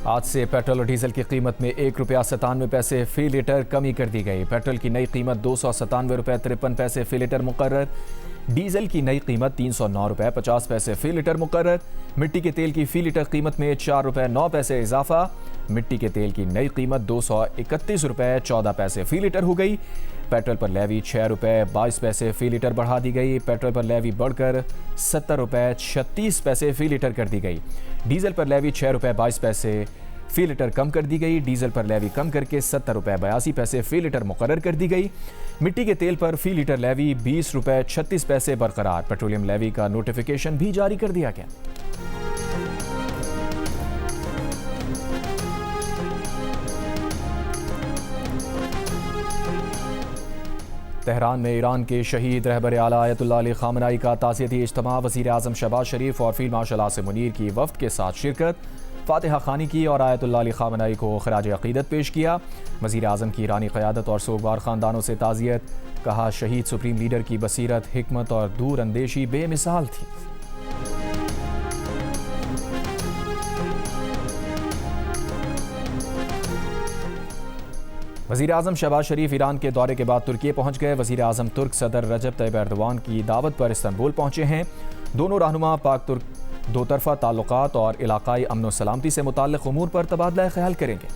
आज से पेट्रोल और डीजल की कीमत में ₹1.97 फी लीटर कमी कर दी गई। पेट्रोल की नई कीमत ₹297.53 फी लीटर मुकर्रर। डीजल की नई कीमत ₹309.50 फी लीटर मुकर्रर। मिट्टी के तेल की फी लीटर कीमत में ₹4.09 इजाफा। मिट्टी के तेल की नई कीमत ₹231.14 फी लीटर हो गई। पेट्रोल पर लेवी ₹6.22 फी लीटर बढ़ा दी गई। पेट्रोल पर लेवी बढ़कर ₹70.36 फी लीटर कर दी गई। डीजल पर लेवी ₹6.22 फी लीटर कम कर दी गई। डीजल पर लेवी कम करके ₹70.82 फी लीटर मुकर्रर कर दी गई। मिट्टी के तेल पर फी लीटर लेवी ₹20.36 बरकरार। पेट्रोलियम लेवी का नोटिफिकेशन भी जारी कर दिया गया। तेहरान में ईरान के शहीद रहबर आला आयतुल्लाह अली खामनाई का ताज़ियती इज्तिमा। वज़ीर आज़म शहबाज शरीफ और फील्ड मार्शल आसिम मुनीर की वफ़द के साथ शिरकत। फातिहा खानी की और आयतुल्लाह अली खामनाई को खराज अक़ीदत पेश किया। वज़ीर आज़म की ईरानी क़यादत और सोगवार ख़ानदानों से ताज़ियत। कहा, शहीद सुप्रीम लीडर की बसीरत, हिकमत और दूर अंदेशी बेमिसाल थी। वज़ीर आज़म शहबाज शरीफ ईरान के दौरे के बाद तुर्की पहुंच गए। वज़ीर आज़म तुर्क सदर रजब तैयब एर्दोआन की दावत पर इस्तांबुल पहुंचे हैं। दोनों रहनुमा पाक तुर्क दो तरफ़ा ताल्लुकात और इलाकाई अमन व सलामती से मुताल्लिक़ उमूर पर तबादला ख्याल करेंगे।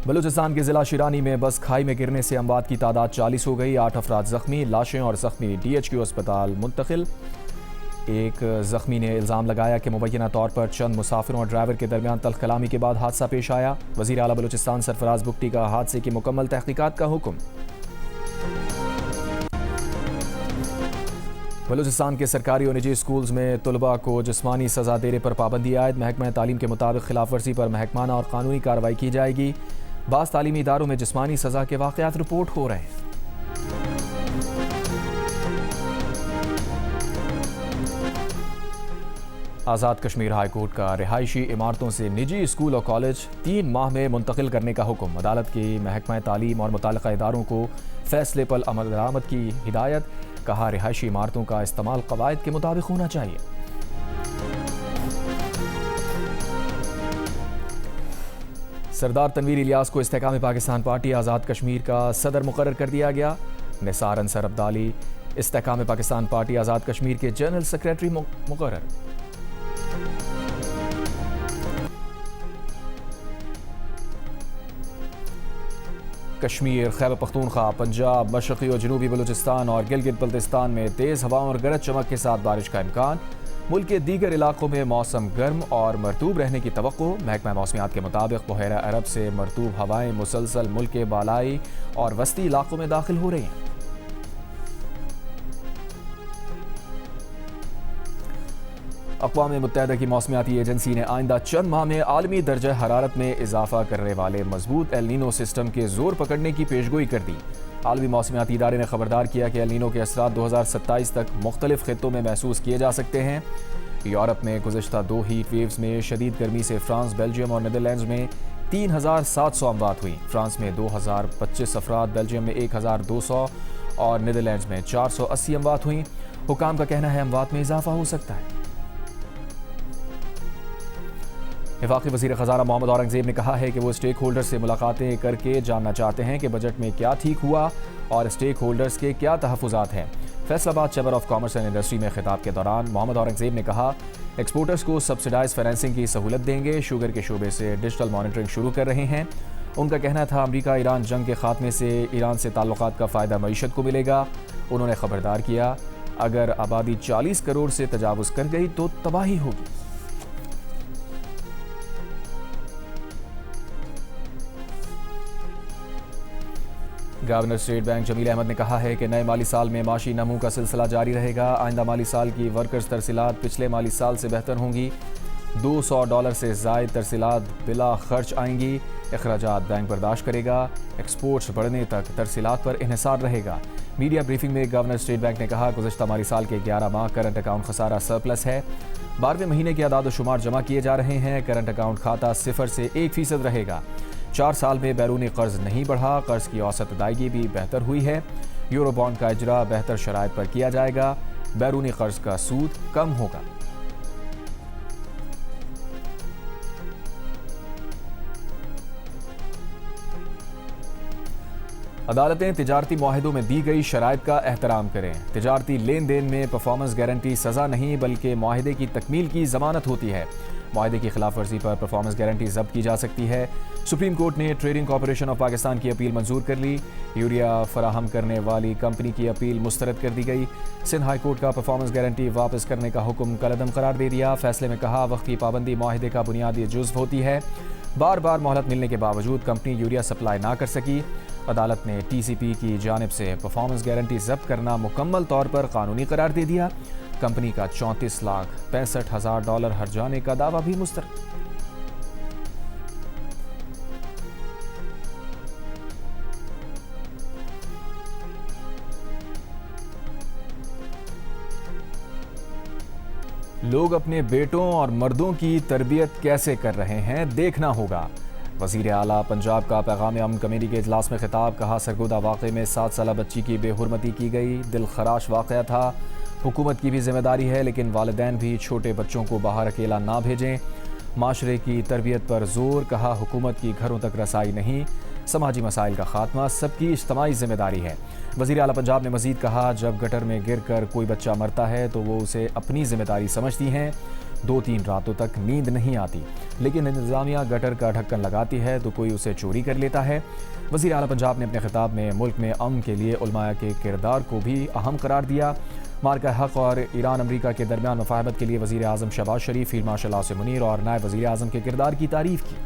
बलूचिस्तान के ज़िला शिरानी में बस खाई में गिरने से अमवात की तादाद 40 हो गई। 8 अफराद ज़ख्मी, लाशें और ज़ख्मी DHQ अस्पताल मुंतकिल। एक ज़ख्मी ने इल्ज़ाम लगाया कि मुबैना तौर पर चंद मुसाफिरों और ड्राइवर के दरमियान तल्ख़ कलामी के बाद हादसा पेश आया। वज़ीर आला बलूचिस्तान सरफराज बुगटी का हादसे की मुकम्मल तहक़ीक़ात का हुक्म। बलूचिस्तान के सरकारी और निजी स्कूल्स में तलबा को जिस्मानी सज़ा देने पर पाबंदी आयद। महकमा तालीम के मुताबिक खिलाफ वर्जी पर महकमाना और कानूनी कार्रवाई की जाएगी। बाज़ तालीमी इदारों में जिस्मानी सज़ा के वाक़यात रिपोर्ट हो रहे हैं। आज़ाद कश्मीर हाई कोर्ट का रिहायशी इमारतों से निजी स्कूल और कॉलेज 3 माह में मुंतकिल करने का हुक्म। अदालत की महकमा तालीम और मुताल्लिक़ा इदारों को फैसले पर अमल दरामद की हिदायत। कहा, रिहायशी इमारतों का इस्तेमाल क़वायद के मुताबिक होना चाहिए। सरदार तनवीर इलियास को इस्तेकाम पाकिस्तान पार्टी आज़ाद कश्मीर का सदर मुकर्रर कर दिया गया। निसार अंसर अब्दाली इस्तेकाम पाकिस्तान पार्टी आज़ाद कश्मीर के जनरल सेक्रेटरी मुकर्रर। कश्मीर, खैबर पख्तूनख्वा, पंजाब, मशरक़ी और जनूबी बलूचिस्तान और गिलगित बल्तिस्तान में तेज़ हवाओं और गरज चमक के साथ बारिश का इम्कान। मुल्क के दीगर इलाकों में मौसम गर्म और मरतूब रहने की तवक्को। महकमा मौसमियात के मुताबिक बहरा अरब से मरतूब हवाएं मुसलसल मुल्क के बालाई और वस्ती इलाकों में दाखिल हो रही हैं। अक़वाम मुत्तहिदा की मौसमियाती एजेंसी ने आइंदा चंद माह में आलमी दर्जा हरारत में इजाफा करने वाले मजबूत एल नीनो सिस्टम के जोर पकड़ने की पेशगोई कर दी। आलमी मौसमियाती इदारे ने खबरदार किया कि एल नीनो के असरात 2027 तक मुख्तलिफ खित्तों में महसूस किए जा सकते हैं। यूरोप में गुज़श्ता 2 हीट वेव्स में शदीद गर्मी से फ्रांस, बेल्जियम और नीदरलैंड्स में 3700 अमवात हुई। फ्रांस में 2025 अफराद, बेल्जियम में 1200 और नीदरलैंड्स में 480 अमवात हुई। हुकाम का कहना है अमवात में इजाफा हो सकता है। वफाकी वज़ीर ख़ज़ाना मोहम्मद औरंगज़ेब ने कहा है कि वो स्टेक होल्डर्स से मुलाकातें करके जानना चाहते हैं कि बजट में क्या ठीक हुआ और स्टेक होल्डर्स के क्या तहफ़्फ़ुज़ात हैं। Faisalabad chamber of commerce and industry में खिताब के दौरान मोहम्मद औरंगज़ेब ने कहा, एक्सपोर्टर्स को सब्सिडाइज फाइनेंसिंग की सहूलत देंगे। शुगर के शोबे से डिजिटल मॉनिटरिंग शुरू कर रहे हैं। उनका कहना था, अमरीका ईरान जंग के खात्मे से ईरान से ताल्लुकात का फ़ायदा मईशत को मिलेगा। उन्होंने खबरदार किया, अगर आबादी 40 करोड़ से तजावुज़ कर गई तो तबाही होगी। Governor State Bank Jamil Ahmed ने कहा है कि नए माली साल में माशी नमू का सिलसिला जारी रहेगा। आइंदा माली साल की वर्कर्स तरसीलात पिछले माली साल से बेहतर होंगी। $200 से ज़ायद तरसीलात बिला खर्च आएंगी। अखराजात बैंक बर्दाश्त करेगा। एक्सपोर्ट्स बढ़ने तक तरसीलात पर इन्हिसार रहेगा। मीडिया ब्रीफिंग में गवर्नर स्टेट बैंक ने कहा, गुज़श्ता माली साल के 11 माह करंट अकाउंट खसारा सरप्लस है। 12वें महीने के आदाद शुमार जमा किए जा रहे हैं। करंट अकाउंट खाता 0 से 1% रहेगा। 4 साल में बैरूनी कर्ज नहीं बढ़ा। कर्ज की औसत अदायगी भी बेहतर हुई है। यूरो बॉन्ड का इजरा बेहतर शराइत पर किया जाएगा। बैरूनी कर्ज का सूद कम होगा। अदालतें तिजारती मुआहिदों में दी गई शराइत का एहतराम करें। तिजारती लेन देन में परफॉर्मेंस गारंटी सज़ा नहीं बल्कि मुआहिदे की तकमील की जमानत होती है। मुआहिदे की खिलाफ वर्जी पर परफॉर्मेंस गारंटी जब्त की जा सकती है। सुप्रीम कोर्ट ने ट्रेडिंग कॉरपोरेशन ऑफ पाकिस्तान की अपील मंजूर कर ली। यूरिया फराहम करने वाली कंपनी की अपील मुस्तरद कर दी गई। सिंध हाई कोर्ट का परफॉर्मेंस गारंटी वापस करने का हुक्म कलअदम करार दे दिया। फैसले में कहा, वक्त की पाबंदी मुआहिदे का बुनियादी जुज़्व होती है। बार बार मोहलत मिलने के बावजूद कंपनी यूरिया सप्लाई ना कर सकी। अदालत ने टीसीपी की जानिब से परफॉर्मेंस गारंटी जब्त करना मुकम्मल तौर पर कानूनी करार दे दिया। कंपनी का $34,65,000 हर्जाने का दावा भी मुस्तरद। लोग अपने बेटों और मर्दों की तरबियत कैसे कर रहे हैं, देखना होगा। वज़ीर आला पंजाब का पैगाम अमन कमेटी के इजलास में खिताब। कहा, सरगोदा वाक़े में 7 साला बच्ची की बेहुरमती की गई, दिल खराश वाक़या था। हुकूमत की भी जिम्मेदारी है, लेकिन वालिदैन भी छोटे बच्चों को बाहर अकेला ना भेजें। माशरे की तरबियत पर जोर। कहा, हुकूमत की घरों तक रसाई नहीं, समाजी मसाइल का खात्मा सबकी इज्तिमाई जिम्मेदारी है। वज़ीर आला पंजाब ने मजीद कहा, जब गटर में गिर कर कोई बच्चा मरता है तो वो उसे अपनी जिम्मेदारी समझती हैं। 2-3 रातों तक नींद नहीं आती, लेकिन इंतज़ामिया गटर का ढक्कन लगाती है तो कोई उसे चोरी कर लेता है। वज़ीर आला पंजाब ने अपने खिताब में मुल्क में अमन के लिए उलमाया के किरदार को भी अहम करार दिया। मार्का हक और ईरान अमरीका के दरमियान मुफाहमत के लिए वज़ीर आज़म शहबाज शरीफ, फील्ड मार्शल आसिम मुनीर और नायब वज़ीर आज़म के किरदार की तारीफ की।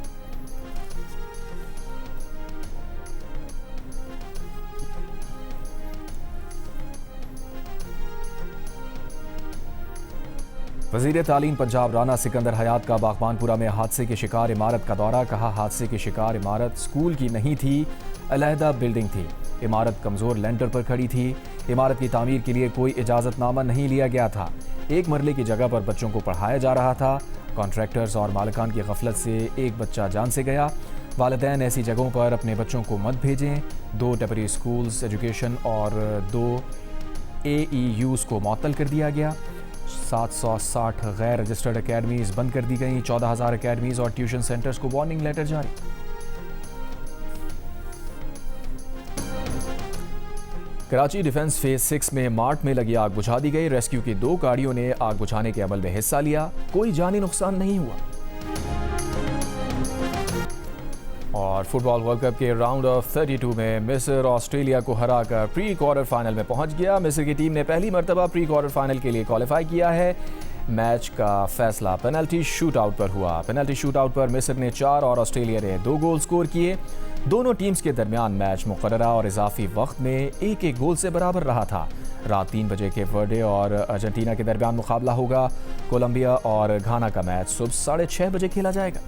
वज़ीर तालीम पंजाब राना सिकंदर हयात का बागबानपुरा में हादसे के शिकार इमारत का दौरा। कहा, हादसे के शिकार इमारत स्कूल की नहीं थी, अलहदा बिल्डिंग थी। इमारत कमज़ोर लेंटर पर खड़ी थी। इमारत की तामीर के लिए कोई इजाज़तनामा नहीं लिया गया था। एक मरले की जगह पर बच्चों को पढ़ाया जा रहा था। कॉन्ट्रैक्टर्स और मालिकान की गफलत से एक बच्चा जान से गया। वालिदैन ऐसी जगहों पर अपने बच्चों को मत भेजें। 2 टेम्परेरी स्कूल्स एजुकेशन और 2 AEUs को मअतल कर दिया गया। 760 गैर रजिस्टर्ड अकेडमीज़ बंद कर दी गई। 14,000 अकेडमीज़ और ट्यूशन सेंटर्स को वार्निंग लेटर जारी। कराची डिफेंस फेज 6 में मार्ट में लगी आग बुझा दी गई। रेस्क्यू की 2 गाड़ियों ने आग बुझाने के अमल में हिस्सा लिया। कोई जानी नुकसान नहीं हुआ। और फुटबॉल वर्ल्ड कप के राउंड ऑफ 32 में मिस्र ऑस्ट्रेलिया को हराकर प्री क्वार्टर फाइनल में पहुंच गया। मिस्र की टीम ने पहली मरतबा प्री क्वार्टर फाइनल के लिए क्वालिफाई किया है। मैच का फैसला पेनल्टी शूट आउट पर हुआ। पेनल्टी शूट आउट पर मिस्र ने 4 और ऑस्ट्रेलिया ने 2 गोल स्कोर किए। दोनों टीम्स के दरमियान मैच मुकर्ररा और इजाफी वक्त में 1-1 गोल से बराबर रहा था। रात 3 बजे के वर्डे और अर्जेंटीना के दरमियान मुकाबला होगा। कोलंबिया और घाना का मैच सुबह 6:30 बजे खेला जाएगा।